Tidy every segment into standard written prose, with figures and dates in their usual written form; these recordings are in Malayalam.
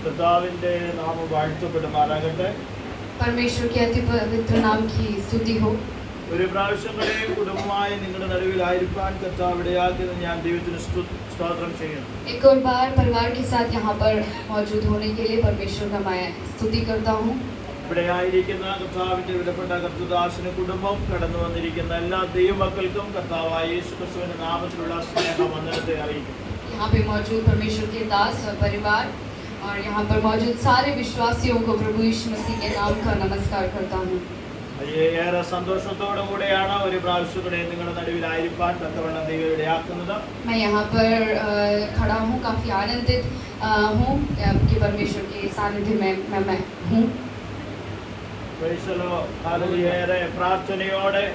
കർത്താവിന്റെ നാമം വാഴ്ത്തപ്പെടുമാറാകട്ടെ. परमेश्वर के अति पवित्र नाम की स्तुति हो. ഒരു പ്രാവശ്യം കൂടെ കുടുംബമായി നിങ്ങളുടെ നടുവിലായിരിക്കാൻ കർത്താവ് ഇടയാക്കിയത് ഞാൻ ദൈവത്തിന് സ്തോത്രം ചെയ്യുന്നു. एक और बार परिवार के साथ यहाँ पर मौजूद होने के लिए परमेश्वर का मैं स्तुति करता हूँ. ഇവിടെ ആയിരിക്കുന്ന കർത്താവിന്റെ വിലപ്പെട്ട കർത്തൃദാസന് കുടുംബം കടന്നു വന്നിരിക്കുന്ന എല്ലാ ദൈവമക്കൾക്കും കർത്താവായ യേശുക്രിസ്തുവിന്റെ നാമത്തിലുള്ള സ്നേഹവന്ദനത്തെ അറിയിക്കുന്നു. यहाँ पे मौजूद परमेश्वर के दास और परिवार और यहाँ पर मौजूद सारे विश्वासियों को प्रभु यीशु मसीह के नाम का नमस्कार करता हूँ. ഏറെ സന്തോഷത്തോടു കൂടെയാണ് ഒരു പ്രാവശ്യം കൂടെ നിങ്ങളുടെ നടുവിലായിരിക്കാൻ തക്കവണ്ണം ദൈവം ഇടയാക്കുന്നത്. मैं यहाँ पर खड़ा हूँ, काफी आनंदित हूँ कि परमेश्वर के सानिध्य में मैं हूँ. ഏറെ പ്രാർത്ഥനയോടെ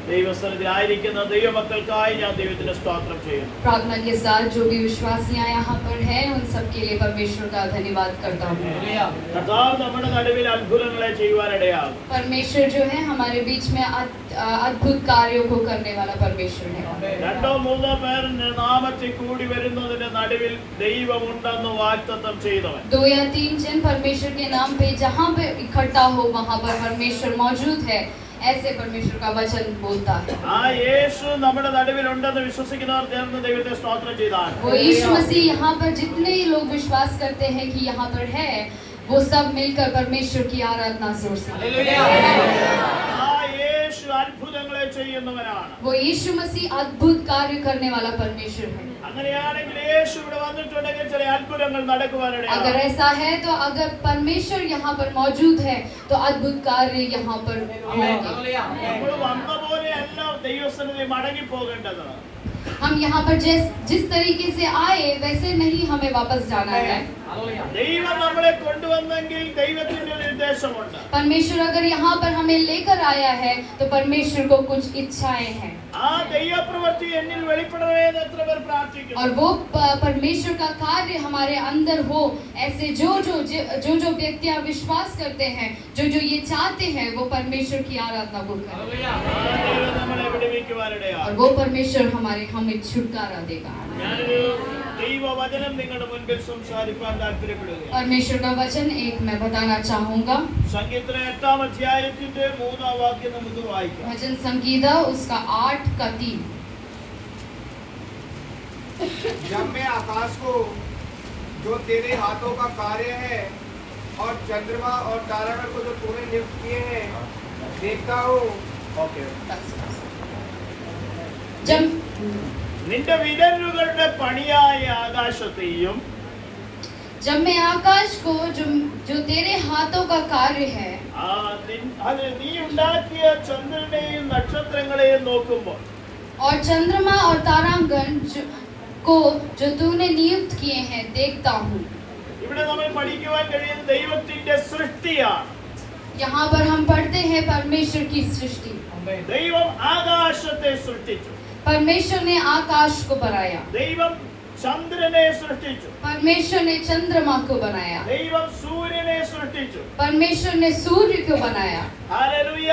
ദൈവസന്നിധി ആയിരിക്കുന്ന ദൈവമക്കൾക്കായി ഞാൻ ദൈവത്തിന് സ്തോത്രം ചെയ്യുന്നു. प्रार्थना के साथ जो भी विश्वासियां यहाँ पर हैं उन सब के लिए परमेश्वर का धन्यवाद करता हूँ. കർത്താവ് നമ്മുടെ നടുവിൽ അത്ഭുതങ്ങളെ ചെയ്യുവാനിടയാകും. परमेश्वर जो है हमारे बीच में अद्भुत कार्यों को करने वाला परमेश्वर है. രണ്ടോ മൂന്നോ പേരുടെ നാമത്തിൽ കൂടി വരുന്നതിന്റെ നടുവിൽ ദൈവമുണ്ടെന്ന് വാഗ്ദത്തം ചെയ്തവൻ. 2 या 3 जन परमेश्वर के नाम पे जहाँ पे इकट्ठा हो वहाँ पर परमेश्वर मौजूद है, ऐसे परमेश्वर का वचन बोलता है. ആ യേശു നമ്മുടെ നടുവിൽ ഉണ്ടെന്ന് വിശ്വസിക്കുന്നവർ ചേർന്ന് ദൈവത്തെ സ്തോത്രം ചെയ്താൽ वो यीशु मसीह यहाँ पर जितने लोग विश्वास करते हैं कि यहाँ पर है, वो सब मिलकर परमेश्वर की आराधना जोर से. ആ യേശു അത്ഭുതങ്ങളെ ചെയ്യുന്നവനാണ്. वो यीशु मसीह अद्भुत कार्य करने वाला परमेश्वर है. അങ്ങനെയാണെങ്കിൽ യേശു ഇവിടെ വന്നിട്ടുണ്ടെങ്കിൽ ചില അത്ഭുതങ്ങൾ നടക്കുവാനിടയാകും. अगर ऐसा है तो अगर परमेश्वर यहाँ पर मौजूद है तो अद्भुत कार्य यहाँ पर होंगे. നമ്മൾ വന്ന പോലെയല്ല ദൈവസന്നിധി മടങ്ങി പോകേണ്ടത്. हम यहाँ पर जिस तरीके से आए वैसे नहीं हमें वापस जाना है. ദൈവം നമ്മളെ കൊണ്ടുവന്നെങ്കിൽ ദൈവത്തിന്റെ ഒരു ഉദ്ദേശമുണ്ട്. परमेश्वर अगर यहाँ पर हमें लेकर आया है तो परमेश्वर को कुछ इच्छाएं हैं. ആ ദൈവപ്രവൃത്തി എന്നിൽ വെളിപ്പെടണമേ എന്ന് എത്ര പേർ പ്രാർത്ഥിക്കുന്നു. और वो परमेश्वर का कार्य हमारे अंदर हो, ऐसे जो व्यक्तियां विश्वास करते हैं, जो ये चाहते हैं, वो परमेश्वर की आराधना को करें. ദൈവം നമ്മളെ വിടുവിക്കുവാനിടയാകും. और वो परमेश्वर हमें छुटकारा देगा. ഞാനൊരു ദൈവവചനം നിങ്ങളുടെ മുൻപിൽ സംസാരിക്കാൻ താല്പര്യപ്പെടുകയാണ്. परमेश्वर का वचन एक मैं बताना चाहूंगा. സംഗീതത്തിലെ 8-ാം അധ്യായത്തിന്റെ 3-ാം വാക്യം നമുക്ക് വായിക്കാം. भजन संगीता उसका 8 का 3. जब मैं आकाश को जो तेरे हाथों का कार्य है और चंद्रमा और तारागण को जो तूने नियुक्त किए हैं देखता हूँ. ഓക്കേ. जब നിന്റെ വിരലുകളുടെ പണിയായ ആകാശത്തെയും जब मैं आकाश को जो तेरे हाथों का कार्य है അത് നീ ഉണ്ടാക്കിയ ചന്ദ്രനെയും നക്ഷത്രങ്ങളെയും നോക്കുമ്പോൾ और चंद्रमा और तारागण को जो तूने नियुक्त किए हैं देखता हूँ. ഇവിടെ നമ്മൾ പഠിക്കുവാൻ കഴിയുന്ന ദൈവത്തിന്റെ സൃഷ്ടിയാണ്. यहाँ पर हम पढ़ते हैं परमेश्वर की सृष्टि. ദൈവം ആകാശത്തെ സൃഷ്ടിച്ചു. परमेश्वर ने आकाश को बनाया. ദൈവം ചന്ദ്രനെ സൃഷ്ടിച്ചു. परमेश्वर ने चंद्रमा को बनाया. ദൈവം സൂര്യനെ സൃഷ്ടിച്ചു. परमेश्वर ने सूर्य को बनाया. ഹല്ലേലൂയ.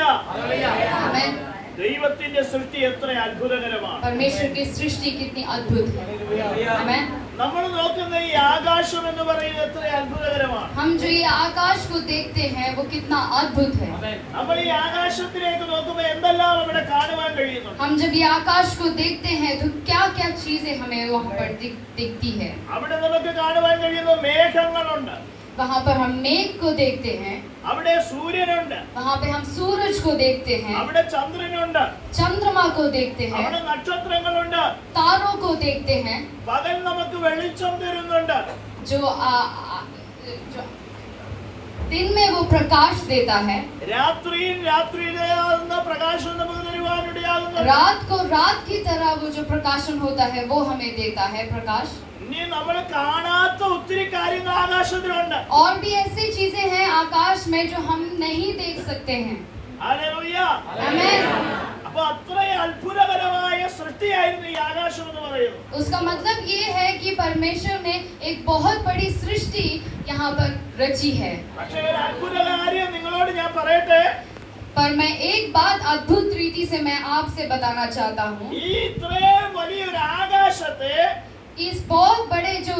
आमीन. ദൈവത്തിന്റെ സൃഷ്ടി എത്ര അത്ഭുതകരമാണ്. परमेश्वर की सृष्टि कितनी अद्भुत है. आमीन. നമ്മൾ നോക്കുന്ന ഈ ആകാശം എന്ന് പറയുന്നത് എത്ര അത്ഭുതകരമാണ്. हम जो ये आकाश को देखते हैं वो कितना अद्भुत है. നമ്മൾ ഈ ആകാശത്തിലേക്ക് നോക്കുമ്പോൾ എന്തെല്ലാം അവിടെ കാണുവാൻ കഴിയുന്നു. हम जब ये आकाश को देखते हैं तो क्या क्या चीजें हमें वहाँ पर दिखती है. അവിടെ നമുക്ക് കാണുവാൻ കഴിയുന്ന മേഘങ്ങളുണ്ട്. वहाँ पर हम मेघ को देखते हैं. അവിടെ സൂര്യനുണ്ട്. वहाँ पे हम सूरज को देखते हैं. അവിടെ ചന്ദ്രനുണ്ട്. चंद्रमा को देखते हैं. അവിടെ നക്ഷത്രങ്ങളുണ്ട്. तारों को देखते हैं. പകൽ നമുക്ക് വെളിച്ചം തരുന്നുണ്ട്. जो दिन में वो प्रकाश देता है. രാത്രിയിലെ പ്രകാശം നമുക്ക് തരുവാനിടയാകുന്നു. रात को रात की तरह वो जो प्रकाशन होता है वो हमें देता है प्रकाश. ഇനി നമ്മൾ കാണാത്ത ഒത്തിരി കാര്യങ്ങൾ ആകാശത്തിലുണ്ട്. और भी ऐसी चीजें हैं आकाश में जो हम नहीं देख सकते हैं. ഹല്ലേലൂയ. आमीन. അപ്പോൾ അത്രയും അത്ഭുതകരമായ സൃഷ്ടിയായിരുന്നു ഈ ആകാശം എന്ന് പറയുന്നത്. उसका मतलब ये है कि परमेश्वर ने एक बहुत बड़ी सृष्टि यहाँ पर रची है. പക്ഷേ ഒരു അത്ഭുതകാര്യം നിങ്ങളോട് ഞാൻ പറയട്ടെ. पर मैं एक बात अद्भुत रीति से मैं आपसे बताना चाहता हूँ. ഈ ഇത്രയും വലിയൊരു ആകാശത്തെ इस बहुत बड़े जो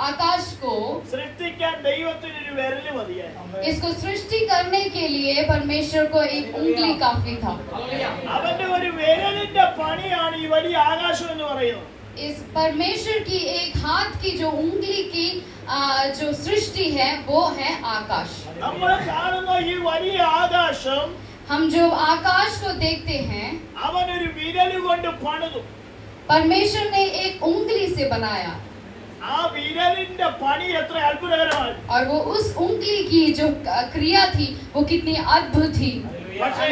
आकाश को, സൃഷ്ടിക്കാൻ ദൈവത്തിന് ഒരു വിരല് മതിയായി. इसको सृष्टि करने के लिए परमेश्वर को एक उंगली काफी था। അവന്റെ ഒരു വിരലിന്റെ പണിയാണ് ഈ വലിയ ആകാശം എന്ന് പറയുന്നത്. इस परमेश्वर की एक हाथ की जो उंगली की जो सृष्टि है वो है आकाश। നമ്മൾ കാണുന്ന ഈ വലിയ ആകാശം हम जो आकाश को देखते हैं, അവൻ ഒരു വിരല് കൊണ്ട് പണിതു. परमेश्वर ने एक उंगली से बनाया ആ വിരലിന്റെ പണി എത്ര അത്ഭുതകരമാണ്. और वो उस उंगली की जो क्रिया थी वो कितनी अद्भुत थी। പക്ഷേ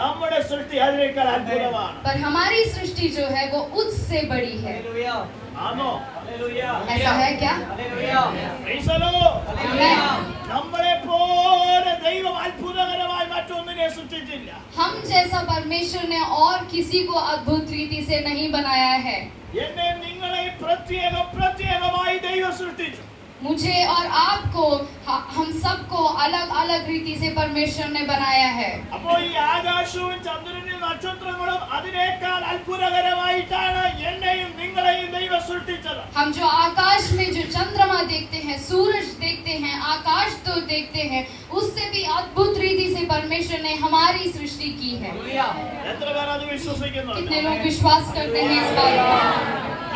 നമ്മുടെ സൃഷ്ടി അതിനേക്കാൾ അത്ഭുതമാണ്. पर हमारी सृष्टि जो है वो उससे बड़ी है। ആണോ? ऐसा है क्या? Praise the Lord. നമ്മളെ പോലെ ദൈവം അത്ഭുതകരമായി മറ്റൊന്നിനെ സൃഷ്ടിച്ചില്ല. हम जैसा परमेश्वर ने और किसी को अद्भुत रीति से नहीं बनाया है। എന്നെ നിങ്ങളെ പ്രത്യേകമായി ദൈവം സൃഷ്ടിച്ചു. मुझे और आपको, हम सबको अलग अलग रीति से परमेश्वर ने बनाया है। അപ്പോൾ ഈ ആകാശവും ചന്ദ്രനും നക്ഷത്രങ്ങളും അതിനേക്കാൾ അത്ഭുതകരമായിട്ടാണ് എന്നെയും നിങ്ങളെയും ദൈവം സൃഷ്ടിച്ചത്. हम जो आकाश में जो चंद्रमा देखते हैं, सूरज देखते हैं, आकाश तो देखते हैं, उससे भी अद्भुत रीति से परमेश्वर ने हमारी सृष्टि की है। എത്ര പേർ അത് വിശ്വസിക്കുന്നുണ്ട്? कितने लोग विश्वास करते हैं इस बात पर?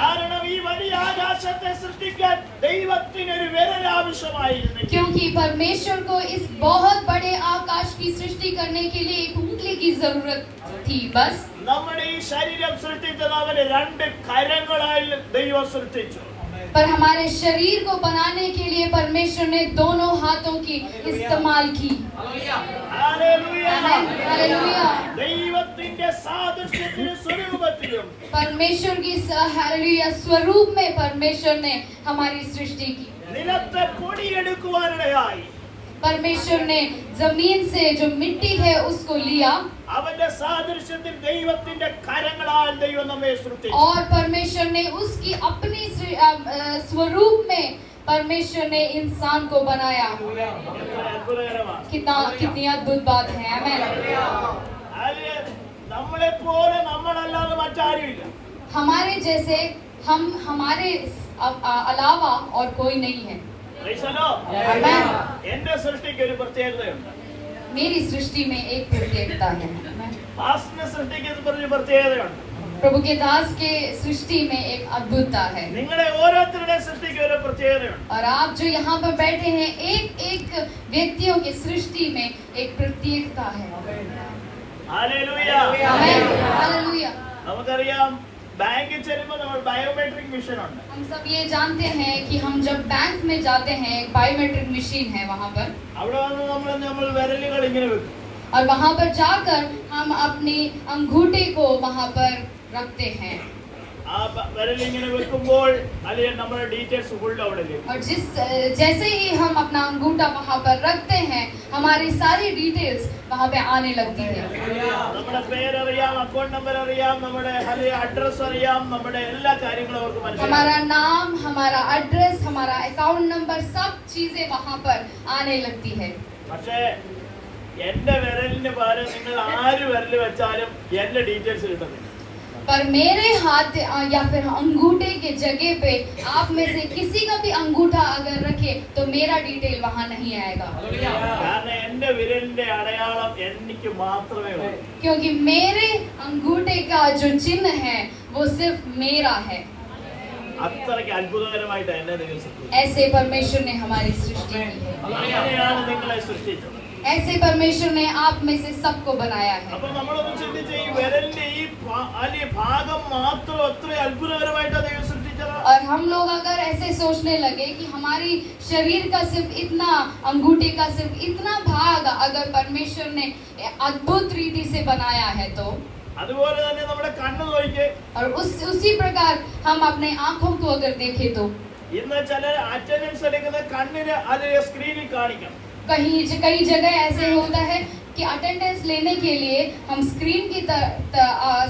കാരണം ഈ വലിയ ആകാശത്തെ സൃഷ്ടിക്കാൻ ദൈവത്തിന് ഒരു വിരൽ ആവശ്യമായിരുന്നു. क्योंकि परमेश्वर को इस बहुत बड़े आकाश की सृष्टि करने के लिए एक उंगली की जरूरत थी बस। നമ്മുടെ ഈ ശരീരം സൃഷ്ടിച്ചത് അവന് രണ്ട് കരങ്ങളാൽ ദൈവം സൃഷ്ടിച്ചു. पर हमारे शरीर को बनाने के लिए परमेश्वर ने दोनों हाथों की इस्तेमाल की। ഹല്ലേലൂയ. हालेलुया। ദൈവത്തിന്റെ സാദൃശ്യത്തിലും സ്വരൂപത്തിലും परमेश्वर की हालेलुया स्वरूप में परमेश्वर ने हमारी सृष्टि की। നിലത്തെ പൊടിയെടുക്കുവാനിടയായി परमेश्वर ने जमीन से जो मिट्टी है उसको लिया അവന്റെ സാദൃശ്യത്തിൽ ദൈവത്തിന്റെ കരങ്ങളാൽ ദൈവം നമ്മെ സൃഷ്ടിച്ചു. और परमेश्वर ने उसकी अपनी स्वरूप में परमेश्वर ने इंसान को बनाया। എത്ര അത്ഭുതകരമാണ്. कितनी अद्भुत बात है। आमीन। ഹല്ലേലൂയ. നമ്മളെ പോലെ നമ്മളല്ലാതെ മറ്റാരുമില്ല. हमारे जैसे हम हमारे अलावा और कोई नहीं है। Praise the Lord. आमीन। എന്റെ സൃഷ്ടിക്ക് ഒരു പ്രത്യേകതയുണ്ട്. मेरी सृष्टि में एक प्रत्येकता है। പാസ്റ്ററിന്റെ സൃഷ്ടിക്ക് ഒരു പ്രത്യേകതയുണ്ട്. प्रभु के दास के सृष्टि में एक अद्भुतता है। നിങ്ങളെ ഓരോരുത്തരുടെ സൃഷ്ടിക്ക് ഒരു പ്രത്യേകതയുണ്ട്. और आप जो यहाँ पर बैठे हैं, एक एक व्यक्तियों की सृष्टि में एक प्रत्येकता है। ഹല്ലേലൂയ. आमीन। हालेलुया। നമുക്കറിയാം ബാങ്കിൽ ചെല്ലുമ്പോൾ നമ്മൾ ബയോമെട്രിക് മെഷീൻ ഉണ്ട്. हम सब ये जानते हैं कि हम जब बैंक में जाते हैं, एक बायोमेट्रिक मशीन है वहाँ पर, അവിടെ വന്ന് നമ്മൾ വിരലുകൾ ഇങ്ങനെ വെക്കും. और वहाँ पर जाकर हम अपनी अंगूठे को वहाँ पर रखते हैं। ആ വിരൽ ഇങ്ങനെ വെക്കുമ്പോൾ അല്ലെങ്കിൽ നമ്മുടെ ഡീറ്റെയിൽസ് ഫുൾ അവിടെ ലഭിക്കും. और जैसे ही हम अपना अंगूठा वहाँ पर रखते हैं, हमारी सारी डिटेल्स वहाँ पे आने लगती है। നമ്മുടെ പേരറിയാം, അക്കൗണ്ട് നമ്പർ അറിയാം, നമ്മുടെ അഡ്രസ് അറിയാം, നമ്മുടെ എല്ലാ കാര്യങ്ങളും അവർക്ക് മനസ്സിലാക്കാം. हमारा नाम, हमारा एड्रेस, हमारा अकाउंट नंबर, सब चीजें वहाँ पर आने लगती है। പക്ഷേ എന്റെ വിരലിന് പകരം നിങ്ങൾ ആര് വിരൽ വെച്ചാലും എന്റെ ഡീറ്റെയിൽസ് കിട്ടുന്നില്ല. पर मेरे हाथ या फिर अंगूठे के जगह पे आप में से किसी का भी अंगूठा अगर रखे तो मेरा डिटेल वहाँ नहीं आएगा। കാരണം എന്റെ വിരലിന്റെ അടയാളം എനിക്ക് മാത്രമേ ഉള്ളൂ. क्योंकि मेरे अंगूठे का जो चिन्ह है वो सिर्फ मेरा है। അത്രയ്ക്ക് അത്ഭുതകരമായിട്ട് എന്നെ ദൈവം സൃഷ്ടിച്ചു. ऐसे परमेश्वर ने हमारी सृष्टि की है। അങ്ങനെയാണ് നിങ്ങളെ സൃഷ്ടിച്ചത്. ऐसे परमेश्वर ने आप में से सबको बनाया है। അപ്പൊ നമ്മളൊന്ന് ചിന്തിച്ച ഈ വിരലിന്റെ ഈ ഭാഗം മാത്രം അത്ര അത്ഭുതകരമായിട്ടാണ് ദൈവം സൃഷ്ടിച്ചത്. और हम लोग अगर ऐसे सोचने लगे कि हमारी शरीर का सिर्फ इतना, अंगूठे का सिर्फ इतना भाग अगर परमेश्वर ने अद्भुत रीति से बनाया है तो, അതുപോലെ തന്നെ നമ്മുടെ കണ്ണ് നോക്കിയേ. और उसी प्रकार हम अपने आंखों को अगर देखें तो ഇന്ന് ചില അറ്റൻഡൻസ് എടുക്കുന്ന കണ്ണിന് അത് സ്ക്രീനിൽ കാണിക്കണം. कई जगह ऐसे होता है कि अटेंडेंस लेने के लिए हम स्क्रीन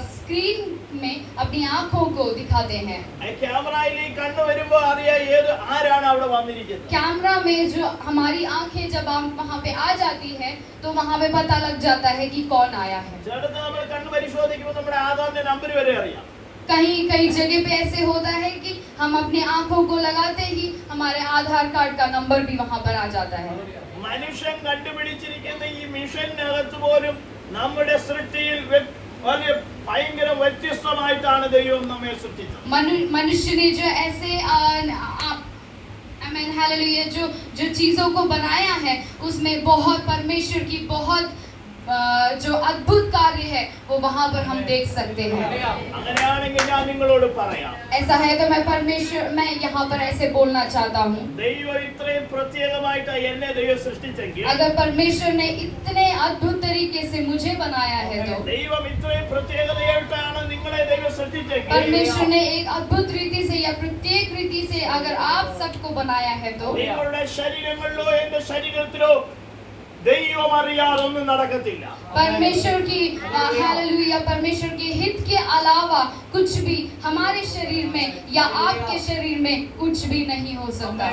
स्क्रीन में अपनी आंखों को दिखाते हैं। ക്യാമറയിൽ ഈ കണ്ണ് വരുമ്പോൾ അറിയാം ആരാണ് അവിടെ വന്നിരിക്കുന്നത്. कैमरा में जो हमारी आंखें जब हम वहाँ पे आ जाती है तो वहाँ पे पता लग जाता है कि कौन आया है। ചിലടത്ത് നമ്മൾ കണ്ണ് പരിശോധിക്കുമ്പോൾ നമ്മുടെ ആധാറിന്റെ നമ്പർ വരെ അറിയാം. कहीं कई जगह पे ऐसे होता है कि हम अपनी आंखों को लगाते ही हमारे आधार कार्ड का नंबर भी वहां पर आ जाता है। മനുഷ്യൻ കണ്ടുപിടിച്ചിരിക്കുന്ന ഈ മിഷനകത്ത് പോലും നമ്മുടെ സൃഷ്ടിയിൽ വലിയ ഭയങ്കര വ്യത്യസ്തമായിട്ടാണ് ദൈവം നമ്മെ സൃഷ്ടിച്ചത്. मनुष्य ने जो ऐसे आमीन हालेलुया जो चीजों को बनाया है उसमें बहुत परमेश्वर की बहुत जो अद्भुत कार्य है वो वहां पर हम देख सकते हैं। അങ്ങനെയാണെങ്കിൽ ഞാൻ നിങ്ങളോട് പറയാം, ऐसा है तो मैं यहाँ पर ऐसे बोलना चाहता हूँ, ദൈവം ഇത്രയും പ്രത്യേകമായിട്ട് എന്നെ ദൈവം സൃഷ്ടിച്ചെങ്കിൽ, अगर परमेश्वर ने इतने अद्भुत तरीके से मुझे बनाया है तो ദൈവം ഇത്രയും പ്രത്യേകതയായിട്ടാണ് നിങ്ങളെ ദൈവം സൃഷ്ടിച്ചെങ്കിൽ, परमेश्वर ने एक अद्भुत रीति से या प्रत्येक रीति से अगर आप सबको बनाया है तो നിങ്ങളുടെ ശരീരങ്ങളിലോ എന്റെ ശരീരത്തിലോ ദൈവം അറിയാതെ ഒന്നും നടക്കത്തില്ല. परमेश्वर की हालेलुया परमेश्वर के हित के अलावा कुछ भी हमारे शरीर में या आपके शरीर में कुछ भी नहीं हो सकता।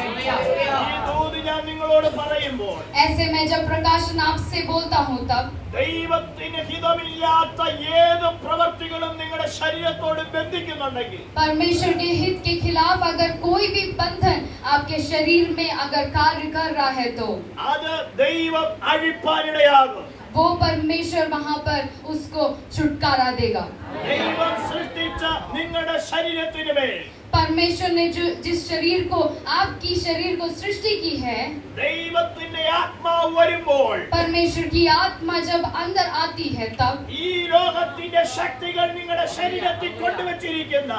ഈ ദൂത് ഞാൻ നിങ്ങളോട് പറയുമ്പോൾ ऐसे मैं जब प्रकाशन आपसे बोलता हूँ तब ദൈവത്തിന് ഹിതമില്ലാത്ത ഏത് പ്രവർത്തികളും നിങ്ങളുടെ ശരീരത്തോട് ബന്ധിക്കുന്നുണ്ടെങ്കിൽ, परमेश्वर के हित के खिलाफ अगर कोई भी बंधन आपके शरीर में अगर कार्य कर रहा है तो അത് ദൈവം അഴിപ്പാനിടയാകും. वो परमेश्वर वहां पर उसको छुटकारा देगा। ദൈവം സൃഷ്ടിച്ച നിങ്ങളുടെ ശരീരത്തിന് മേൽ परमेश्वर ने जो जिस शरीर को आपकी शरीर को सृष्टि की है, ദൈവത്തിന്റെ ആത്മാവ് വരുമ്പോൾ परमेश्वर की आत्मा जब अंदर आती है तब ഈ ലോകത്തിന്റെ ശക്തികൾ നിങ്ങളുടെ ശരീരത്തിൽ കൊണ്ടുവച്ചിരിക്കുന്ന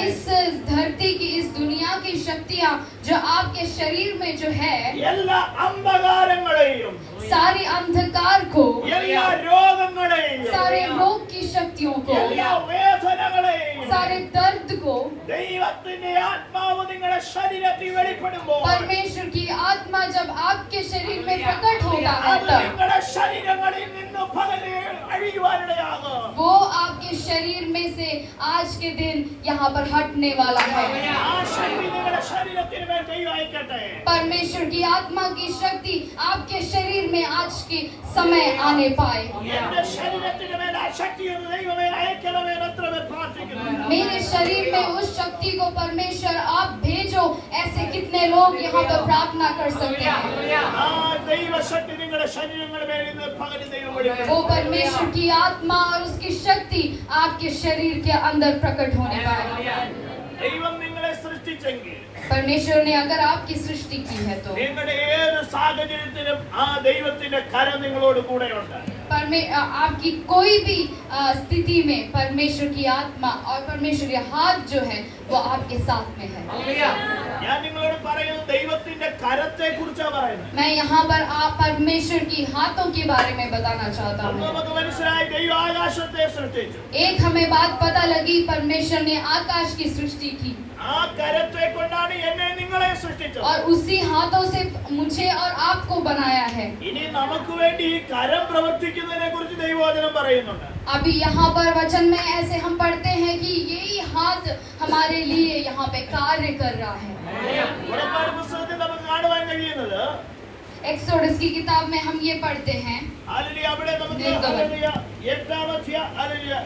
इस धरती की इस दुनिया की शक्तियां जो आपके शरीर में जो है എല്ലാ അന്ധകാരങ്ങളെയും सारे अंधकार को എല്ലാ രോഗങ്ങളെയും सारे रोग की शक्तियों को എല്ലാ വേദനകളെയും सारे दर्द को ദൈവത്തിന്റെ ആത്മാവ് നിങ്ങളുടെ ശരീരത്തിൽ വെളിപ്പെടുമ്പോൾ परमेश्वर की आत्मा जब आपके शरीर में प्रकट होता है അത് तब നിങ്ങളുടെ ശരീരങ്ങളിൽ നിന്ന് പകല് അഴിയുവാനിടയാകും. वो आपके शरीर में से आज के दिन यहाँ पर हटने वाला है। ആ ശക്തി നിങ്ങളുടെ ശരീരത്തിന് മേൽ ദൈവം അയക്കട്ടെ. परमेश्वर की आत्मा की शक्ति आपके शरीर में आज के समय आने पाए। എന്റെ ശരീരത്തിന് മേൽ ആ ശക്തിയൊന്ന് ദൈവമേ അയക്കണമേ എന്ന് എത്ര പേർ പ്രാർത്ഥിക്കുന്നു? मेरे शरीर में उस शक्ति को परमेश्वर आप भेजो, ऐसे कितने लोग यहाँ पर प्रार्थना कर सकते हैं। ആ ദൈവശക്തി നിങ്ങളുടെ ശരീരങ്ങളുടെ മേൽ ഇന്ന് പകല് ദൈവം വെളിപ്പെടുത്തും. वो परमेश्वर की आत्मा और उसकी शक्ति आपके शरीर के अंदर प्रकट होने पाए। ദൈവം നിങ്ങളെ സൃഷ്ടിച്ചെങ്കിൽ परमेश्वर ने अगर आपकी सृष्टि की है तो നിങ്ങളുടെ ഏത് സാഹചര്യത്തിലും ആ ദൈവത്തിന്റെ കരം നിങ്ങളോട് കൂടെയുണ്ട്. आपकी कोई भी स्थिति में परमेश्वर की आत्मा और परमेश्वर का हाथ जो है वो आपके साथ में है। ഞാൻ നിങ്ങളോട് പറയുന്നത് ദൈവത്തിന്റെ കരത്തെ കുറിച്ചാണ് പറയുന്നത്. मैं यहाँ पर आप परमेश्वर की हाथों के बारे में बताना चाहता हूँ। നമുക്ക് മനസ്സിലായി ദൈവം ആകാശത്തെ സൃഷ്ടിച്ചു. एक हमें बात पता लगी, परमेश्वर ने आकाश की सृष्टि की ആ കരത്തെ കൊണ്ടാണ് എന്നെ നിങ്ങളെ സൃഷ്ടിച്ചത്. और उसी हाथों से मुझे और आपको बनाया है। ഇനി നമുക്ക് വേണ്ടി ഈ കരം പ്രവർത്തിക്കുന്നതിനെ കുറിച്ച് ദൈവവചനം പറയുന്നുണ്ട്. अभी यहाँ पर वचन में ऐसे हम पढ़ते हैं कि यही हाथ हमारे लिए यहाँ पे कार्य कर रहा है। പുറപ്പാട് പുസ്തകത്തിൽ നമുക്ക് കാണുവാൻ കഴിയുന്നത് एक्सोडस की किताब में हम ये पढ़ते हैं, ഹല്ലേലൂയ, അവിടെ നമുക്ക് ദൈവവചനം. ഹല്ലേലൂയ,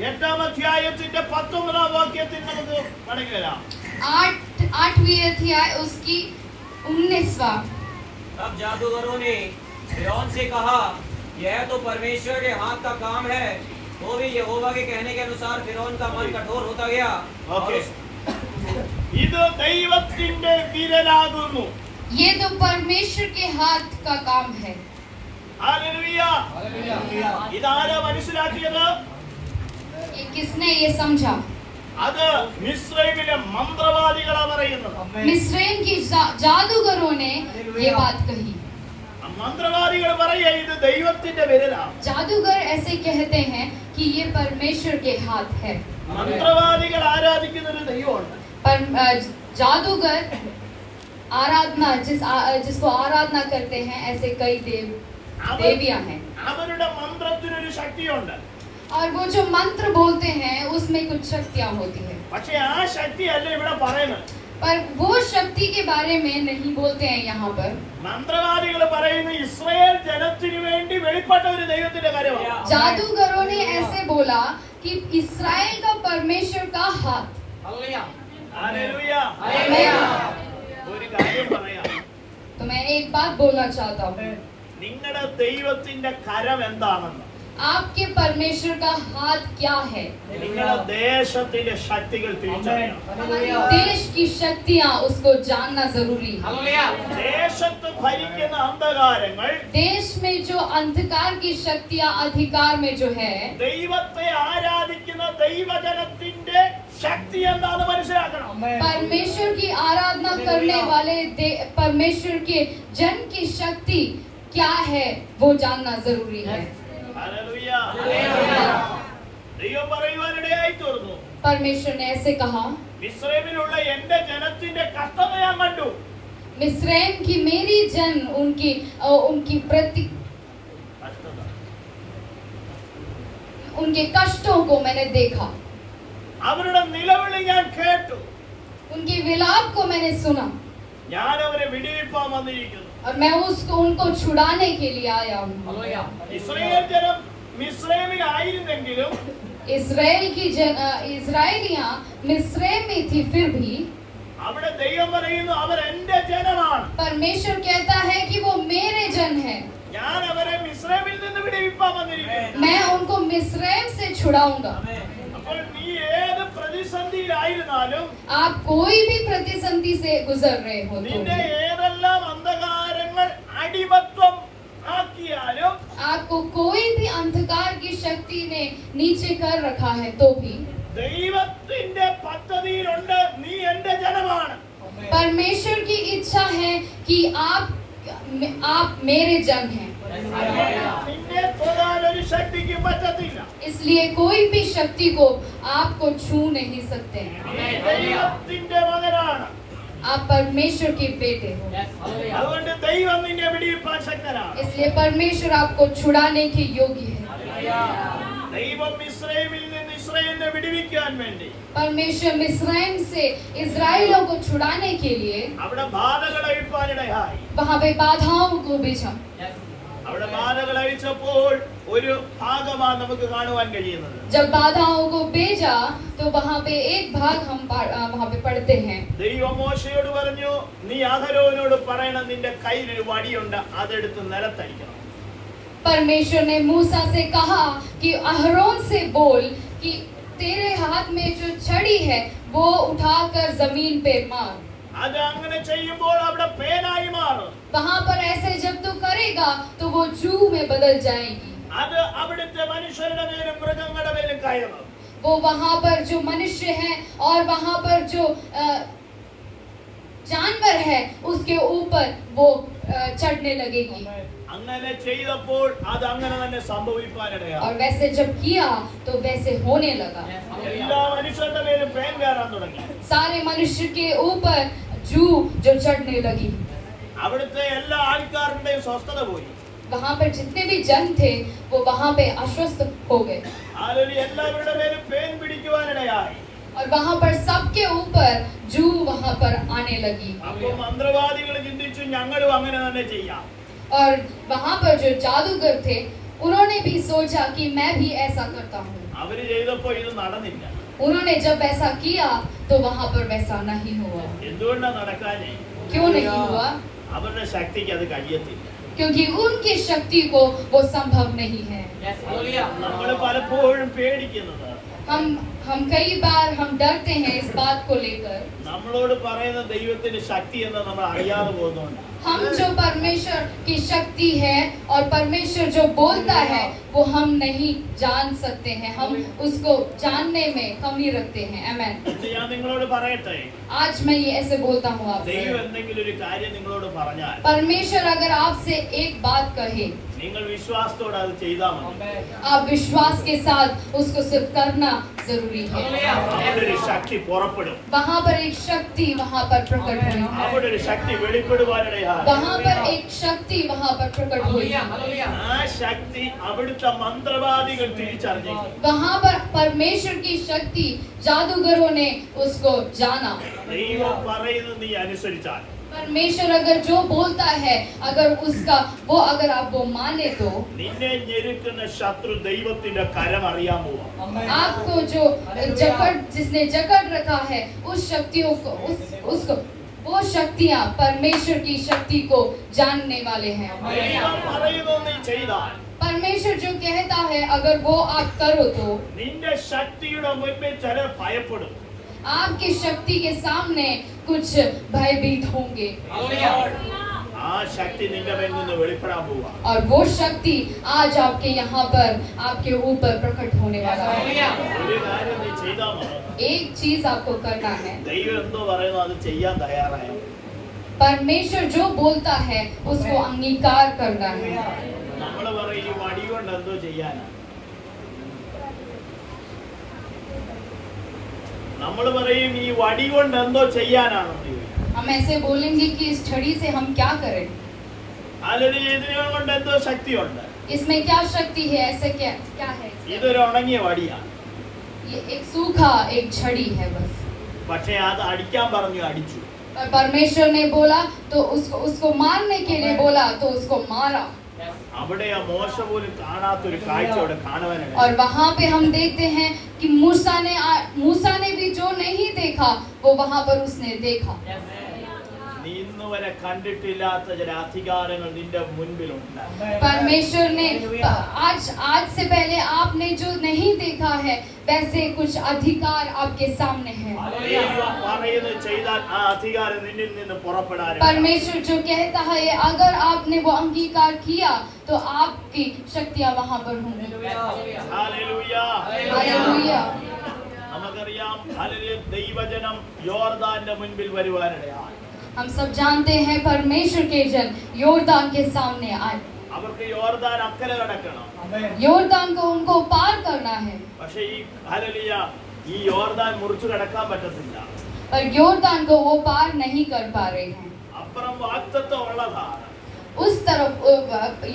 എട്ടാം അധ്യായത്തിന്റെ 19 വാക്യത്തിൽ നമുക്ക് മടങ്ങി വരാം. 8वीं अध्याय उसकी 19वां। तब जादूगरों ने फिरौन से कहा, यह तो परमेश्वर के हाथ का काम है। तो भी यहोवा के कहने के अनुसार फिरौन का मन कठोर होता गया। ഓക്കേ, ഇത് ദൈവത്തിന്റെ വിരലാകുന്നു. ये तो परमेश्वर के हाथ का काम है। ഹല്ലേലൂയ. ഇതാരാ മനസ്സിലാക്കിയത്? ये किसने ये समझा? അത് മിസ്രൈമിലെ മന്ത്രവാദികളാ പറയുന്നത്. मिस्रैम की जादूगरों ने ये बात कही। മന്ത്രവാദികൾ പറയുക ഇത് ദൈവത്തിന്റെ വിരലാണ്. जादूगर ऐसे कहते हैं कि ये परमेश्वर के हाथ है। മന്ത്രവാദികൾ ആരാധിക്കുന്ന ഒരു ദൈവമുണ്ട്. पर जादूगर आराधना जिसको आराधना करते हैं, ऐसे कई देवियां हैं അവരുടെ മന്ത്രത്തിനൊരു ശക്തിയുണ്ട്. और वो जो मंत्र बोलते हैं उसमें कुछ शक्तियां होती है, പക്ഷെ ആ ശക്തി അല്ല ഇവിടെ പറയുന്നത്. पर वो शक्ति के बारे में नहीं बोलते हैं यहाँ पर। മന്ത്രവാദികൾ പറയുന്ന ഇസ്രായേൽ ജനത്തിനു വേണ്ടി വെളിപ്പെട്ട ഒരു ദൈവത്തിന്റെ കാര്യമാണ്. जादूगरों ने ऐसे बोला कि इस्राएल का परमेश्वर का हाथ। Hallelujah hallelujah. हालेलुया। ഒരു കാര്യം പറയാം, तो मैं एक बात बोलना चाहता हूँ, നിങ്ങളുടെ ദൈവത്തിന്റെ കരം എന്താണെന്ന്, आपके परमेश्वर का हाथ क्या है। നിങ്ങളുടെ ദേശത്തിന്റെ ശക്തികൾ തിരിച്ചറിയണം. हमारे देश की शक्तियाँ उसको जानना जरूरी है। हालेलुया ദേശത്ത് ഭരിക്കുന്ന അന്ധകാരങ്ങൾ देश में जो अंधकार की शक्तियाँ अधिकार में जो है, ദൈവത്തെ ആരാധിക്കുന്ന ദൈവജനത്തിന്റെ ശക്തി എന്താണെന്ന് മനസ്സിലാക്കണം. परमेश्वर की आराधना करने वाले परमेश्वर के जन की शक्ति क्या है वो जानना जरूरी है। ഹല്ലേലൂയ. ദൈവം പറയുവാനിടയായി തീർന്നു, परमेश्वर ने ऐसे कहा, മിസ്രൈമിലുള്ള എന്റെ ജനത്തിന്റെ കഷ്ടത ഞാൻ കണ്ടു. मिस्रैम की मेरी जन उनकी प्रति കഷ്ടത. उनके कष्टों को मैंने देखा, അവരുടെ നിലവിളി ഞാൻ കേട്ടു. उनके विलाप को मैंने सुना ഞാൻ അവരെ വിടുവിപ്പാൻ വന്നിരിക്കുന്നു. और मैं उनको छुड़ाने के लिए आया हूँ। हालेलुया ഇസ്രായേൽ ജനം മിസ്രൈമിൽ ആയിരുന്നെങ്കിലും इस्राएलियाँ मिस्रैम में थी, फिर भी അവിടെ ദൈവം പറയുന്നു അവർ എന്റെ ജനമാണ്. परमेश्वर कहता है कि वो मेरे जन है, ഞാൻ അവരെ മിസ്രൈമിൽ നിന്ന് വിടുവിപ്പാൻ വന്നിരിക്കുന്നു. मैं उनको मिस्रैम से छुड़ाऊंगा। അപ്പോൾ നീ ഏത് പ്രതിസന്ധിയിലായിരുന്നാലും, आप कोई भी प्रतिसंधि से गुजर रहे हो तो നിന്നെ भी, ഏതെല്ലാം അന്ധകാരങ്ങൾ അടിമത്വം ആക്കിയാലും, आपको कोई भी अंधकार की शक्ति ने नीचे कर रखा है तो भी, ദൈവത്തിന്റെ പദ്ധതിയിലുണ്ട് നീ എന്റെ ജനമാണ്. परमेश्वर की इच्छा है कि आप मेरे जन हैं। നിന്നെ തൊടാൻ ഒരു ശക്തിക്ക് പറ്റത്തില്ല. इसलिए कोई भी शक्ति को आपको छू नहीं सकते हैं। നീ ദൈവത്തിന്റെ മകനാണ്. आप परमेश्वर के बेटे हो, അതുകൊണ്ട് ദൈവം നിന്നെ വിടുവിപ്പാൻ ശക്തനാണ്. इसलिए परमेश्वर आपको छुड़ाने के योग्य है। ദൈവം ഇസ്രായേലിൽ നിന്ന് ഇസ്രായേലിനെ വിടുവിക്കാൻ വേണ്ടി परमेश्वर मिस्रैम से इस्राएलियों को छुड़ाने के लिए അവിടെ ബാധകൾ അഴിപ്പാനിടയായി. वहाँ पे बाधाओं को भेजा। അവിടെ ബാധകൾ അഴിച്ചപ്പോൾ ഒരു ഭാഗമാണ് നമുക്ക് കാണുവാൻ കഴിയുന്നത്. जब बाधाओं को भेजा तो वहाँ पे एक भाग हम वहाँ पे पढ़ते हैं। ദൈവം മോശയോട് പറഞ്ഞു, നീ അഹരോനോട് പറയണം, നിന്റെ കയ്യിൽ ഒരു വടിയുണ്ട്, അതെടുത്ത് നിലത്തടിക്കണം. परमेश्वर ने मूसा से कहा कि अहरोन से बोल कि तेरे हाथ में जो छड़ी है वो उठाकर जमीन पे मार। അത് അങ്ങനെ ചെയ്യുമ്പോൾ അവിടെ പേനായി മാറും. वहाँ पर ऐसे जब तू करेगा तो वो जू में बदल जाएगी। അത് അവിടുത്തെ മനുഷ്യരുടെ മേലും മൃഗങ്ങളുടെ മേലും കയറും. वो वहाँ पर जो मनुष्य है और वहाँ पर जो जानवर है उसके ऊपर वो चढ़ने लगेगी। അങ്ങനെ ചെയ്തപ്പോൾ അത് അങ്ങനെ തന്നെ സംഭവിക്കാനിടയായി. और वैसे जब किया तो वैसे होने लगा। എല്ലാ മനുഷ്യരുടെ മേലും പേൻ കയറാൻ തുടങ്ങി. सारे मनुष्य के ऊपर जू जो चढ़ने लगी। അവിടുത്തെ എല്ലാ ആൾക്കാരുടെയും സ്വസ്ഥത പോയി. वहाँ पर जितने भी जन थे वो वहाँ पे अस्वस्थ हो गए ആലൊരു എല്ലാവരുടെ മേലും പേൻ പിടിക്കുവാനിടയായി. और वहाँ पर सबके ऊपर जू वहाँ पर आने लगी। അപ്പോൾ മന്ത്രവാദികൾ ചിന്തിച്ചു, ഞങ്ങളും അങ്ങനെ തന്നെ ചെയ്യാം. और वहाँ पर जो जादूगर थे उन्होंने भी सोचा कि मैं भी ऐसा करता हूँ। അവര് ചെയ്തപ്പോൾ ഇത് നടന്നില്ല. उन्होंने जब ऐसा किया तो वहाँ पर वैसा नहीं हुआ। എന്തുകൊണ്ടാണ് നടക്കാഞ്ഞേ? क्यों नहीं हुआ? അവരുടെ ശക്തിക്ക് അത് കഴിയത്തില്ല. क्योंकि उनकी शक्ति को वो संभव नहीं है। हालेलुया നമ്മൾ പലപ്പോഴും പേടിക്കുന്നത് हम कई बार हम डरते हैं इस बात को लेकर। നമ്മളോട് പറയുന്ന ദൈവത്തിന്റെ ശക്തി എന്ന് നമ്മൾ അറിയാതെ പോകുന്നുണ്ട്. हम जो परमेश्वर की शक्ति है और परमेश्वर जो बोलता है वो हम नहीं जान सकते हैं, हम उसको जानने में कमी रखते हैं। आमेन। ഇത് ഞാൻ നിങ്ങളോട് പറയട്ടെ, आज मैं ये ऐसे बोलता हूँ ദൈവം आपसे, എന്തെങ്കിലും ഒരു കാര്യം നിങ്ങളോട് പറഞ്ഞാൽ परमेश्वर अगर आपसे एक बात कहे നിങ്ങൾ വിശ്വാസത്തോടെ അത് ചെയ്താൽ മതി. आप विश्वास के साथ उसको सिर्फ करना जरूरी है। അവിടെ ഒരു ശക്തി പുറപ്പെടും. वहाँ पर एक शक्ति वहाँ पर प्रकट हुई, അവിടെ ഒരു ശക്തി വെളിപ്പെടുവാനിടയായി. वहाँ पर एक शक्ति वहाँ पर प्रकट हुई। हालेलुया ആ ശക്തി അവിടുത്തെ മന്ത്രവാദികൾ തിരിച്ചറിഞ്ഞു. वहाँ पर परमेश्वर की शक्ति जादूगरों ने उसको जाना। ദൈവം പറയുന്നത് നീ അനുസരിച്ചാൽ, परमेश्वर अगर जो बोलता है अगर उसका वो अगर आप वो माने तो നിന്നെ ഞെരുക്കുന്ന ശത്രു ദൈവത്തിന്റെ കരം അറിയാൻ പോവാ. आपको जो जिसने जकड़ रखा है उस शक्तियों को उसको वो शक्तियां परमेश्वर की शक्ति को जानने वाले हैं। ദൈവം പറയുന്നത് നീ ചെയ്താൽ परमेश्वर जो कहता है अगर वो आप करो तो നിന്റെ ശക്തിയുടെ മുൻപിൽ ചിലർ ഭയപ്പെടും. आपकी शक्ति के सामने कुछ भयभीत होंगे ആ ശക്തി നിന്റെ മേൽ നിന്ന് വെളിപ്പെടാൻ പോവാ. और वो शक्ति आज आपके यहाँ पर आपके ऊपर प्रकट होने वाला है। ഒരു കാര്യം നീ ചെയ്താൽ മതി. एक चीज आपको करना है, ദൈവം എന്തോ പറയുന്നു അത് ചെയ്യാൻ തയ്യാറായ. परमेश्वर जो बोलता है उसको अंगीकार करना है। നമ്മൾ പറയും ഈ വടി കൊണ്ട് എന്തോ ചെയ്യാനാ. നമ്മൾ പറയും ഈ വടി കൊണ്ട് എന്തോ ചെയ്യാനാണെന്ന് ചോദിക്കും. हम ऐसे बोलेंगे कि इस छड़ी से हम क्या करें, അല്ലെങ്കിൽ ഇതിനെ കൊണ്ട് എന്തോ ശക്തിയുണ്ട്. इसमें क्या शक्ति है, ऐसे क्या क्या है। ഇതൊരു ഉണങ്ങിയ വടിയാണ്. ये एक सूखा एक छड़ी है बस। പക്ഷേ അത് അടിക്കാൻ പറഞ്ഞു അടിച്ചു. पर परमेश्वर ने बोला तो उसको मारने के लिए बोला तो उसको मारा। അവിടെ ആ മോശ പോലും കാണാത്തൊരു കാഴ്ച അവിടെ കാണുവാനാണ്. और वहाँ पे हम देखते हैं कि मूसा ने भी जो नहीं देखा वो वहाँ पर उसने देखा। നീ ഇന്ന് വരെ കണ്ടിട്ടില്ലാത്ത ചില അധികാരങ്ങൾ നിന്റെ മുൻപിലുണ്ട്. परमेश्वर ने आज से पहले आपने जो नहीं देखा है वैसे कुछ अधिकार आपके सामने है। ദൈവം പറയുന്നത് ചെയ്താൽ ആ അധികാരം നിന്നിൽ നിന്ന് പുറപ്പെടാൻ. परमेश्वर जो कहता है अगर आपने वो अंगीकार किया तो आपकी शक्तियां वहाँ पर होंगी। ഹല്ലേലൂയ. हालेलुया। നമുക്കറിയാം ഹല്ലേലൂയ ദൈവജനം യോർദാന്റെ മുൻപിൽ വരുവാനിടയായി. हम सब जानते हैं परमेश्वर के जन योर्दान के सामने आए। അവർക്ക് യോർദാൻ അക്കരെ കടക്കണം. योर्दान को उनको पार करना है, പക്ഷേ ഈ ഹല്ലേലൂയ ഈ യോർദാൻ മുറിച്ചു കടക്കാൻ പറ്റത്തില്ല. पर योर्दान को वो पार नहीं कर पा रहे हैं। അപ്പുറം വാഗ്ദത്തം ഉള്ളതാണ്. उस तरफ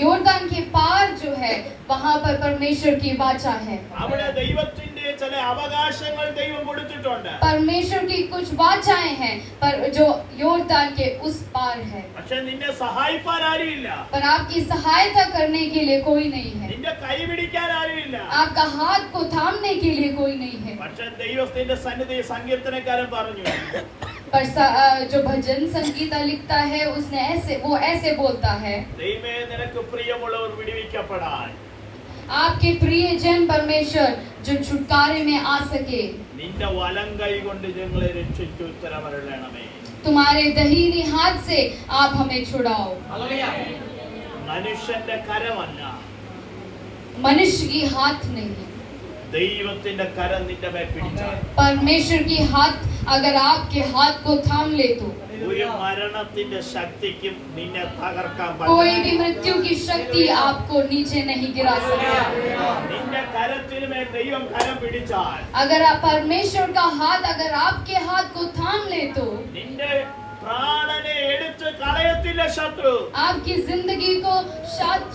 योर्दान के पार जो है वहाँ पर परमेश्वर की वाचा है। അവിടെ ദൈവത്തിന്റെ ചില അവകാശങ്ങൾ ദൈവം കൊടുത്തിട്ടുണ്ട്. परमेश्वर की कुछ वाचाएं हैं पर जो योर्दान के उस पार है, പക്ഷെ നിന്നെ സഹായിപ്പാൻ ആരുമില്ല. पर आपकी सहायता करने के लिए कोई नहीं है, നിന്റെ കൈ പിടിക്കാൻ ആരുമില്ല. आपका हाथ को थामने के लिए कोई नहीं है। പക്ഷെ ദൈവത്തിന്റെ സന്നിധി സങ്കീർത്തനക്കാരൻ പറഞ്ഞു, पर जो भजन संगीता लिखता है उसने ऐसे बोलता है, ദൈവമേ നിനക്ക് പ്രിയമുള്ളവർ വിടുവിക്കപ്പെടാൻ आपके प्रिय जन परमेश्वर जो छुटकारे में आ सके നിന്റെ വലം കൈ കൊണ്ട് ഞങ്ങളെ രക്ഷിച്ചു ഉത്തരമരുളണമേ. तुम्हारे दहीनी हाथ से आप हमें छुड़ाओ। മനുഷ്യന്റെ കരമല്ല, मनुष्य की हाथ नहीं, ദൈവത്തിന്റെ കരം നിന്റെ മേൽ പിടിച്ചാൽ परमेश्वर की हाथ अगर आपके हाथ को थाम ले तो ഒരു മരണത്തിന്റെ ശക്തിക്കും നിന്നെ തകർക്കാൻ कोई പറ്റില്ല. भी मृत्यु की शक्ति आपको नीचे नहीं गिरा सकती। നിന്റെ കരത്തിന് മേൽ ദൈവം കരം പിടിച്ചാൽ अगर आप परमेश्वर का हाथ अगर आपके हाथ को थाम ले तो നിന്റെ പ്രാണനെ എടുത്ത് കളയത്തില്ല ശത്രു. आपकी जिंदगी को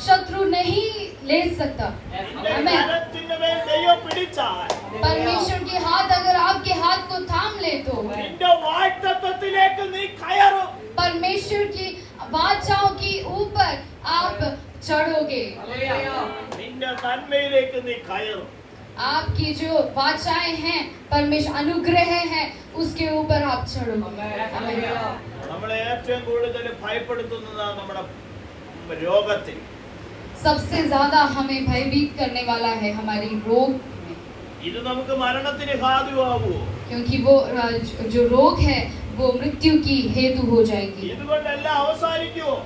शत्रु नहीं ले सकता। നിന്റെ आमीन। കരത്തിന് മേൽ ദൈവം പിടിച്ചാൽ परमेश्वर के हाथ अगर आपके हाथ को थाम ले तो നിന്റെ വാഗ്ദത്തത്തിലേക്ക് നീ കയറും. परमेश्वर की वाचाओं की ऊपर आप चढ़ोगे। നിന്റെ നന്മയിലേക്ക് നീ കയറും. आपकी जो वाचाएं हैं परमेश्वर अनुग्रह है उसके ऊपर आप चढ़ोगे। आमीन। നമ്മളെ ഏറ്റവും കൂടുതൽ ഭയപ്പെടുത്തുന്നതാണ് നമ്മുടെ രോഗത്തിൽ. सबसे ज्यादा हमें भयभीत करने वाला है हमारी रोग में, ഇത് നമുക്ക് മരണത്തിന് ഹാതുവാകുമോ? क्योंकि वो जो रोग है वो मृत्यु की हेतु हो जाएगी। ഇതുകൊണ്ടെല്ലാം അവസാനിക്കുമോ?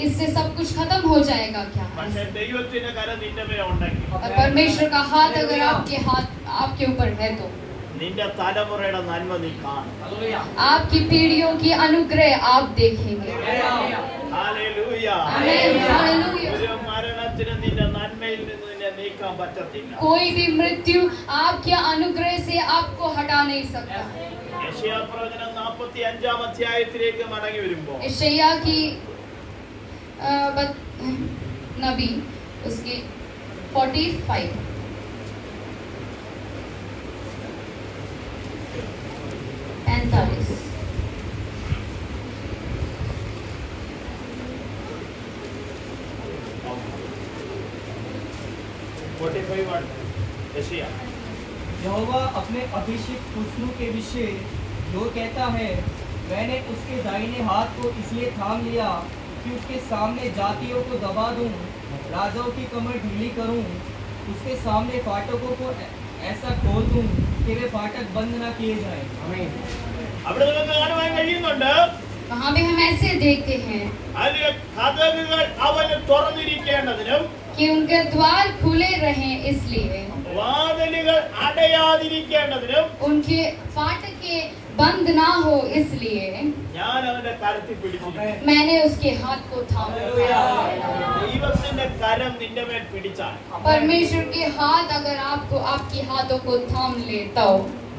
इससे सब कुछ खत्म हो जाएगा क्या? പക്ഷേ ദൈവത്തിന്റെ കരം നിന്റെ മേൽ ഉണ്ടെങ്കിൽ और परमेश्वर का हाथ अगर आपके ऊपर है तो നിന്റെ തലമുറയുടെ നന്മ നീ കാണും. आपकी पीढ़ियों की अनुग्रह आप देखेंगे। ഹല്ലേലൂയ. आमीन। हालेलुया। ഒരു മരണത്തിന് നിന്റെ നന്മയിൽ നിന്ന് നിന്നെ നീക്കാൻ പറ്റത്തില്ല. कोई भी मृत्यु आपके अनुग्रह से आपको हटा नहीं सकता। യെശയ്യാ പ്രവചനം 45 അധ്യായത്തിലേക്ക് മടങ്ങി വരുമ്പോൾ यशायाह की नबी उसकी 45 45 45 यशायाह। यहोवा अपने अभिषिक्त पुरुषों के विषय जो कहता है, मैंने उसके दाहिने हाथ को इसलिए थाम लिया कि उसके सामने जातियों को दबा दूं, राजाओं की कमर ढीली करूं, उसके सामने फाटकों को ऐसा खोल दूं कि वे फाटक बंद ना किए जाएं। അവിടെ നമുക്ക് കാണുവാൻ കഴിയുന്നുണ്ട് वहाँ भी हम ऐसे देखते हैं അതിലെ കതകുകൾ അവന് തുറന്നിരിക്കേണ്ടതിനും कि उनके द्वार खुले रहें, इसलिए വാതിലുകൾ അടയാതിരിക്കേണ്ടതിനും उनके फाटके बंद ना हो, इसलिए ഞാൻ അവന്റെ കരത്തിൽ പിടിച്ചിരിക്കുന്നു. मैंने उसके हाथ को थाम रखा है। ദൈവത്തിന്റെ കരം നിന്റെ മേൽ പിടിച്ചാൽ परमेश्वर के हाथ अगर आपको आपके हाथों को थाम ले तो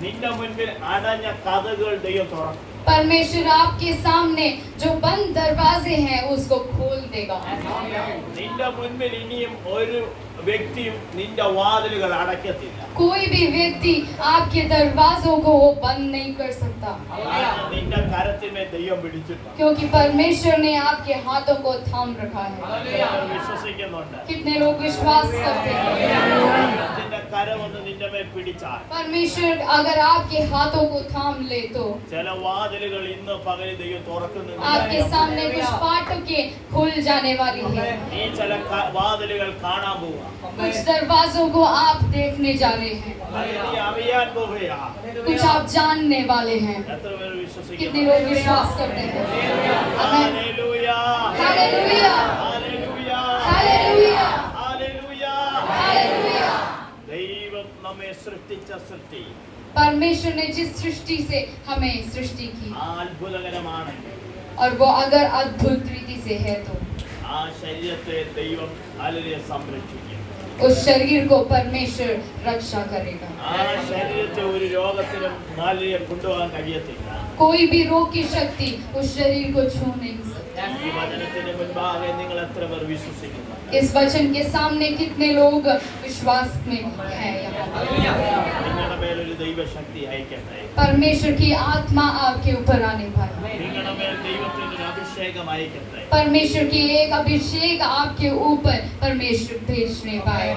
നിന്റെ മുൻപിൽ അടഞ്ഞ കതകുകൾ ദൈവം തുറക്കും. परमेश्वर आपके सामने जो बंद दरवाजे हैं उसको खोल देगा। നിന്റെ മുൻപിൽ ഇനിയും ഒരു വ്യക്തിയും നിന്റെ വാതിലുകൾ അടയ്ക്കത്തില്ല. कोई भी व्यक्ति आपके दरवाजों को वो बंद नहीं कर सकता, കാരണം നിന്റെ കരത്തിന്മേൽ ദൈവം പിടിച്ചിട്ടുണ്ട്. क्योंकि परमेश्वर ने आपके हाथों को थाम रखा है। ചിലർ വിശ്വസിക്കുന്നുണ്ട് कितने लोग विश्वास करते हैं? ദൈവത്തിന്റെ കരം ഒന്ന് നിന്റെ മേൽ പിടിച്ചാൽ परमेश्वर अगर आपके हाथों को थाम ले तो ചില വാതിലുകൾ ഇന്ന് പകൽ ദൈവം തുറക്കുന്നുണ്ട്. आपके सामने कुछ फाटकें खुल जाने वाली है। നീ ചില വാതിലുകൾ കാണാൻ പോവുക. कुछ दरवाजों को आप देखने जा रहे हैं, അത് നീ അറിയാൻ പോവുകയാ. कुछ आप जानने वाले हैं। എത്ര പേർ कितने വിശ്വസിക്കുന്നു? लोग विश्वास करते हैं? Amen. Hallelujah hallelujah, hallelujah hallelujah, hallelujah. Hallelujah. ദൈവം നമ്മെ സൃഷ്ടിച്ച സൃഷ്ടി परमेश्वर ने जिस सृष्टि से हमें सृष्टि की ആ അത്ഭുതകരമാണെങ്കിൽ और वो अगर अद्भुत रीति से है तो ആ ശരീരത്തെ ദൈവം ഹല്ലേലൂയ സംരക്ഷിക്കും. उस शरीर को परमेश्वर रक्षा करेगा। ആ ശരീരത്തെ ഒരു രോഗത്തിനും ഹല്ലേലൂയ കൊണ്ടുപോകാൻ കഴിയത്തില്ല. कोई भी रोग की शक्ति उस शरीर को छू नहीं सकती। ഈ വചനത്തിന് മുൻപാകെ നിങ്ങൾ എത്ര പേർ വിശ്വസിക്കുന്നു? इस वचन के सामने कितने लोग विश्वास में हैं यहाँ पर? നിങ്ങളുടെ മേലൊരു ദൈവശക്തി അയക്കട്ടെ. परमेश्वर की आत्मा आपके ऊपर आने पाए। നിങ്ങളുടെ മേൽ ദൈവത്തിന്റെ ഒരു അഭിഷേകം അയക്കട്ടെ. परमेश्वर की एक अभिषेक आपके ऊपर परमेश्वर भेजने पाए।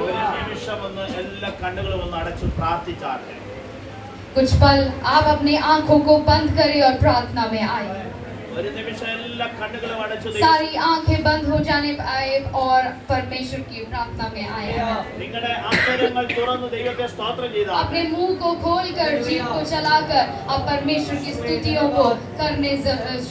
ഒരു നിമിഷം ഒന്ന് എല്ലാ കണ്ണുകളും ഒന്ന് അടച്ചു പ്രാർത്ഥിച്ചാട്ടെ. कुछ पल आप अपनी आंखों को बंद करें और प्रार्थना में आए। ഒരു നിമിഷം എല്ലാ കണ്ണുകളും അടച്ചു सारी आंखें बंद हो जाने पाए और परमेश्वर की प्रार्थना में आए। നിങ്ങളുടെ അന്തരങ്ങൾ തുറന്ന് ദൈവത്തെ സ്തോത്രം ചെയ്താൽ अपने मुंह को खोलकर, जीभ को चलाकर आप परमेश्वर की स्तुतियों को करने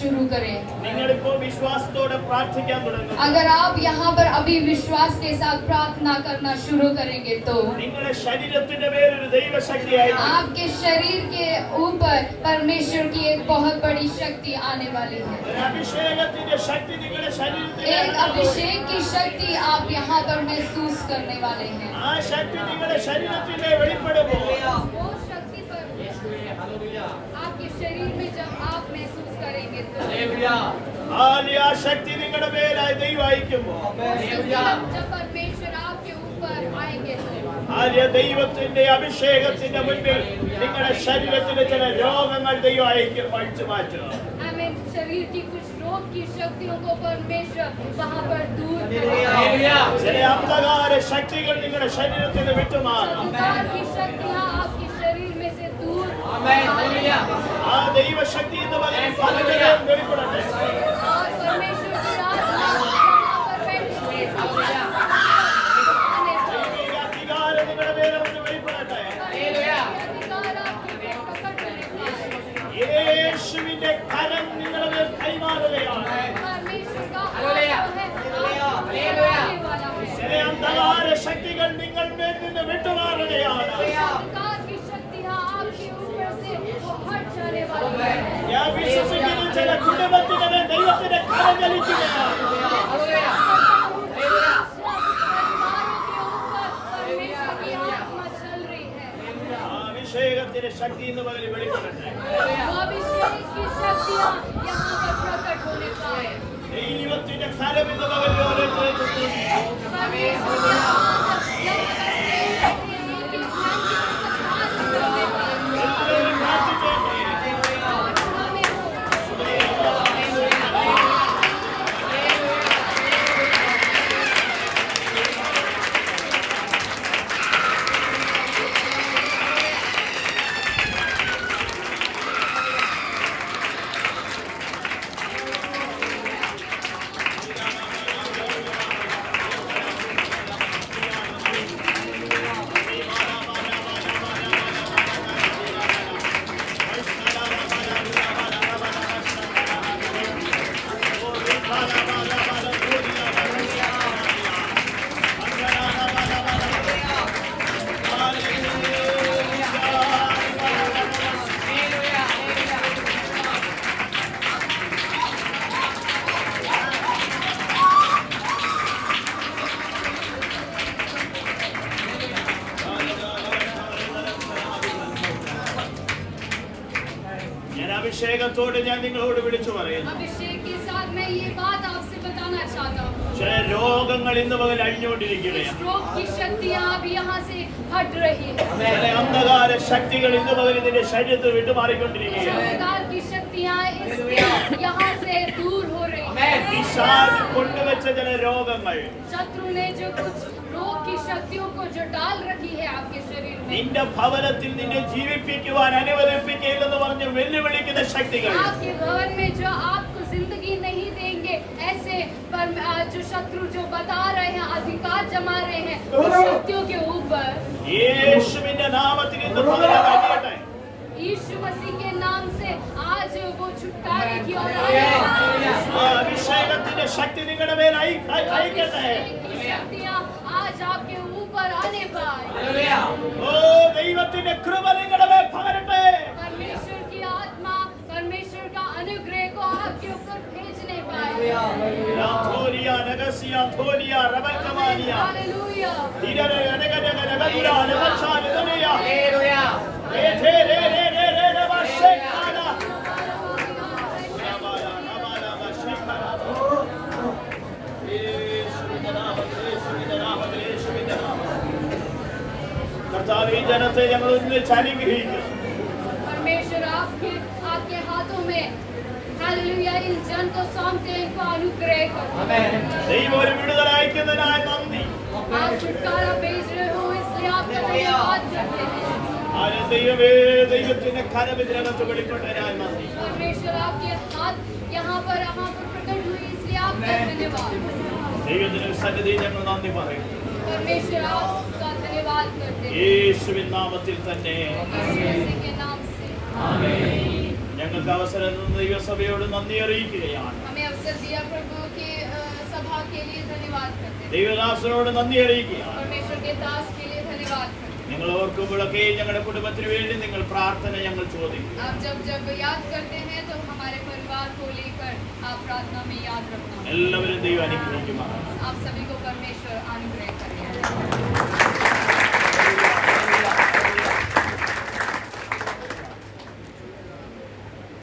शुरू करें। നിങ്ങളിപ്പോൾ വിശ്വാസത്തോടെ പ്രാർത്ഥിക്കാൻ തുടങ്ങും. अगर आप यहाँ पर अभी विश्वास के साथ प्रार्थना करना शुरू करेंगे तो നിങ്ങളുടെ ശരീരത്തിന്റെ മേലൊരു ദൈവശക്തി അയക്കും. आपके शरीर के ऊपर परमेश्वर की एक बहुत बड़ी शक्ति आने वाली है। ഒരു അഭിഷേകത്തിന്റെ ശക്തി നിങ്ങളുടെ ശരീരത്തിൽ एक अभिषेक की शक्ति आप यहाँ पर महसूस करने वाले हैं। ആ ശക്തി നിങ്ങളുടെ ശരീരത്തിലെ വെളിപ്പെടുമ്പോൾ वो शक्ति आपके शरीर में जब आप महसूस करेंगे तो ആ ശക്തി നിങ്ങളുടെ മേലായി ദൈവം അയക്കുമ്പോൾ जब परमेश्वर आपके ऊपर आएंगे तो ആര്യ ദൈവത്തിന്റെ അഭിഷേകത്തിന്റെ മുൻപിൽ നിങ്ങളുടെ ശരീരത്തിലെ ചില രോഗങ്ങൾ ദൈവം അഴിച്ചു മാറ്റുക. हमें शरीर की कुछ रोग की शक्तियों को परमेश्वर वहाँ पर दूर करेगा। ചില അന്ധകാര ശക്തികൾ നിങ്ങളുടെ ശരീരത്തിൽ നിന്ന് വിട്ടുമാറും. अंधकार की शक्तियाँ आपके शरीर में से दूर ആ ദൈവശക്തി എന്ന് പറയുന്നത് പലരും വെളിപ്പെടട്ടെ. और परमेश्वर की आत्मा वहाँ पर बैठने के साथ ദൈവിക അധികാരം നിങ്ങളുടെ മേലെ വന്ന് വെളിപ്പെടട്ടെ. अधिकार आपके ऊपर प्रकट होने पाए। യേശുവിന്റെ കരം നിങ്ങളുടെ മേൽ കൈമാറുകയാണ്. परमेश्वर का हाथ जो है आपके ऊपर आने वाला है। ചില അന്ധകാര ശക്തികൾ നിങ്ങളുടെ മേൽ നിന്ന് വിട്ടുമാറുകയാണ്. अधिकार की शक्तियाँ आपके ऊपर से वो हट जाने वाली है। ഞാൻ विश्वസിക്കുന്നു ചില കുടുംബത്തിന്റെ മേൽ ദൈവത്തിന്റെ കരം ചലിക്കുകയാണ്. परमेश्वर की आत्मा चल रही है। ആ അഭിഷേകത്തിന്റെ ശക്തി എന്ന് പറയുന്നത് വെളിപ്പെടട്ടെ. वो अभिषेक की शक्तियाँ यहाँ पर प्रकट होने पाए। ദൈവത്തിന്റെ കരം എന്ന് പറയുന്നത് ഓരോരുത്തരെ തൊട്ടു. परमेश्वर की आत्मा यहाँ पर എല്ലാവരും പ്രാർത്ഥിക്കട്ടെ. അഭിഷേകത്തോടെ ഞാൻ നിങ്ങളോട് വിളിച്ചു പറയുന്നു अभिषेक के साथ मैं ये बात आपसे बताना चाहता हूँ ചില രോഗങ്ങൾ ഇന്ന് പകൽ അഴിഞ്ഞുകൊണ്ടിരിക്കുകയാണ് स्ट्रोक की शक्तियाँ अब यहाँ से हट रही है ചില അന്ധകാര ശക്തികൾ ഇന്ന് പകൽ ഇതിന്റെ ശരീരത്തിൽ വിട്ടുമാറിക്കൊണ്ടിരിക്കുകയാണ് अंधकार की शक्तियाँ यहाँ से दूर हो रही है പിശാച് കൊണ്ടുവച്ച ചില രോഗങ്ങൾ शत्रु ने जो कुछ रोग की शक्तियों को जो डाल रखी है आपके शरीर में നിന്റെ ഭവനത്തിൽ നിന്നെ ജീവിപ്പിക്കുവാൻ അനുവദിപ്പിക്കില്ലെന്ന് പറഞ്ഞ് വെല്ലുവിളിക്കുന്ന ശക്തികൾ आपके भवन में जो आपको जिंदगी नहीं देंगे ऐसे पर जो शत्रु जो बता रहे हैं अधिकार जमा रहे हैं उस शक्तियों के ऊपर യേശുവിന്റെ നാമത്തിൽ ഇന്ന് പകൽ കഴിയട്ടെ यीशु मसीह के नाम से आज वो छुटकारे की ओर ആ അഭിഷേകത്തിന്റെ ശക്തി നിങ്ങളുടെ മേൽ അയക്കട്ടെ की शक्तियाँ आज आपके ऊपर आने पाए ഓ ദൈവത്തിന്റെ കൃപ നിങ്ങളുടെ മേൽ പകരട്ടെ परमेश्वर की आत्मा परमेश्वर का अनुग्रह को आपके ऊपर भेजने पाए യാഥോലിയ നഗസിയ ഥോലിയ റബൽകമാനിയ हालेलुया ദിരര നഗനഗനഗദുര നഗചാനദനിയ ഏതേ രേ രേ രേ രേ നബശേഖാന നബാല നബാല ബശേഖാന യേശുവിന്റെ നാമത്തിൽ യേശുവിന്റെ നാമത്തിൽ കർത്താവേ ഈ ജനത്തെ ഞങ്ങൾ ഒന്നിച്ച് അനുഗ്രഹിക്കുന്നു परमेश्वर आपके आपके हाथों में हालेलुया इन जन को सौंपते हैं इनको अनुग्रह करो ദൈവം ഒരു വിടുതൽ അയക്കുന്നതിനായി നന്ദി आप छुटकारा भेज रहे हो इसलिए आपका धन्यवाद करते हैं ആരെ ദൈവമേ ദൈവത്തിന്റെ കരവിതിനകത്ത് വെളിപ്പെട്ടതിനായി നന്ദി परमेश्वर आपके हाथ यहाँ पर प्रकट हुए इसलिए आपका धन्यवाद ദൈവത്തിന്റെ സന്നിധി ഞങ്ങൾ നന്ദി പറയുന്നു परमेश्वर आपका धन्यवाद करते हैं യേശുവിൻ നാമത്തിൽ തന്നെ यीशु मसीह के नाम से ഞങ്ങൾക്ക് അവസരം തന്ന ദൈവസഭയോട് നന്ദി അറിയിക്കുകയാണ് हमें अवसर दिया प्रभु की सभा के लिए धन्यवाद करते हैं ദൈവദാസനോട് നന്ദി അറിയിക്കുകയാണ് परमेश्वर के दास के लिए धन्यवाद करते हैं നിങ്ങൾ ഓർക്കുമ്പോഴൊക്കെ ഞങ്ങളുടെ കുടുംബത്തിന് വേണ്ടി നിങ്ങൾ പ്രാർത്ഥന ഞങ്ങൾ ചോദിക്കും आप जब जब याद करते हैं तो हमारे परिवार को लेकर आप प्रार्थना में याद रखना എല്ലാവരും ദൈവം അനുഗ്രഹിക്കുമാറാണ് आप सभी को परमेश्वर अनुग्रह करे